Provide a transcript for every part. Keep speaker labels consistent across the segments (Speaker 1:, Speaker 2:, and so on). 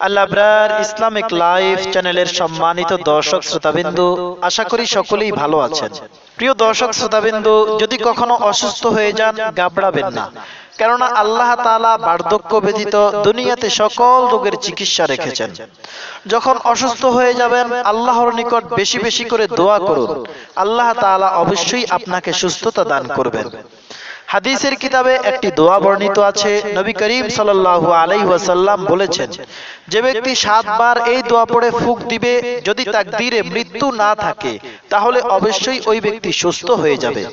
Speaker 1: আল Abrar Islamic life চ্যানেলের সম্মানিত দর্শক শ্রোতাবিন্দু, আশা করি সকলেই ভালো আছেন। প্রিয় দর্শক শ্রোতাবিন্দু, যদি কখনো অসুস্থ হয়ে যান, ঘাবড়াবেন না, কেননা আল্লাহ তাআলা বার্ধক্য ব্যতীত দুনিয়াতে সকল রোগের চিকিৎসা রেখেছেন। যখন অসুস্থ হয়ে যাবেন, আল্লাহর নিকট বেশি বেশি করে দোয়া করুন, আল্লাহ তাআলা অবশ্যই আপনাকে সুস্থতা দান করবেন। হাদিসের কিতাবে একটি দোয়া বর্ণিত আছে। নবী করিম সাল্লাল্লাহু আলাইহি ওয়াসাল্লাম বলেছেন, যে ব্যক্তি 7 বার এই দোয়া পড়ে ফুঁক দিবে, যদি তাকদীরে মৃত্যু না থাকে, তাহলে অবশ্যই ওই ব্যক্তি সুস্থ হয়ে যাবে।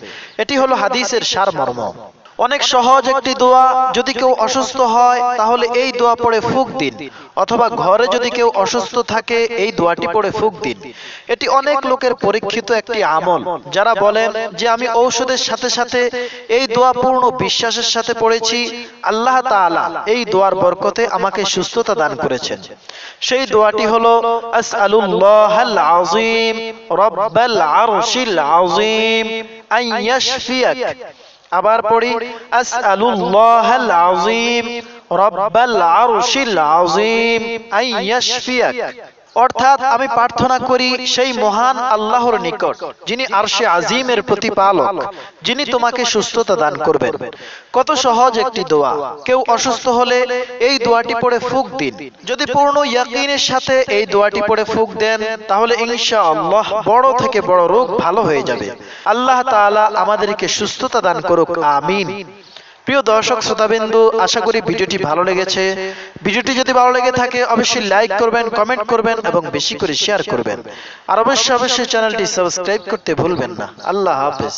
Speaker 1: এটি হলো হাদিসের সারমর্ম। অনেক সহজ একটি দোয়া। যদি কেউ অসুস্থ হয়, তাহলে এই দোয়া পড়ে ফুঁক দিন, অথবা ঘরে যদি কেউ অসুস্থ থাকে, এই দোয়াটি পড়ে ফুঁক দিন। এটি অনেক লোকের পরীক্ষিত একটি আমল। যারা বলেন যে আমি ঔষধের সাথে সাথে এই দোয়া পূর্ণ বিশ্বাসের সাথে পড়েছি, আল্লাহ তাআলা এই দোয়ার বরকতে আমাকে সুস্থতা দান করেছেন। সেই দোয়াটি হলো আসআলুল্লাহাল আযীম রাব্বাল আরশিল আযীম আন ইয়াশফিয়াক। আবার পড়ি, আসআলুল্লাহাল আযীম রাব্বাল আরশিল আযীম আন ইয়াশফিয়াক। অর্থাৎ আমি প্রার্থনা করি সেই মহান আল্লাহর নিকট, যিনি আরশে আজিমের প্রতিপালক, যিনি তোমাকে সুস্থতা দান করবেন। কত সহজ একটি দোয়া। কেউ অসুস্থ হলে এই দোয়াটি পড়ে ফুঁক দিন। যদি পূর্ণ ইয়াকিনের সাথে এই দোয়াটি পড়ে ফুঁক দেন, তাহলে ইনশাআল্লাহ বড় থেকে বড় রোগ ভালো হয়ে যাবে। আল্লাহ তাআলা আমাদেরকে সুস্থতা দান করুক, আমিন। প্রিয় দর্শক শ্রোতাবিন্দু, আশা করি ভিডিওটি ভালো লেগেছে। ভিডিওটি যদি ভালো লেগে থাকে, অবশ্যই লাইক করবেন, কমেন্ট করবেন এবং বেশি করে শেয়ার করবেন। আর অবশ্যই চ্যানেলটি সাবস্ক্রাইব করতে ভুলবেন না। আল্লাহ হাফেজ।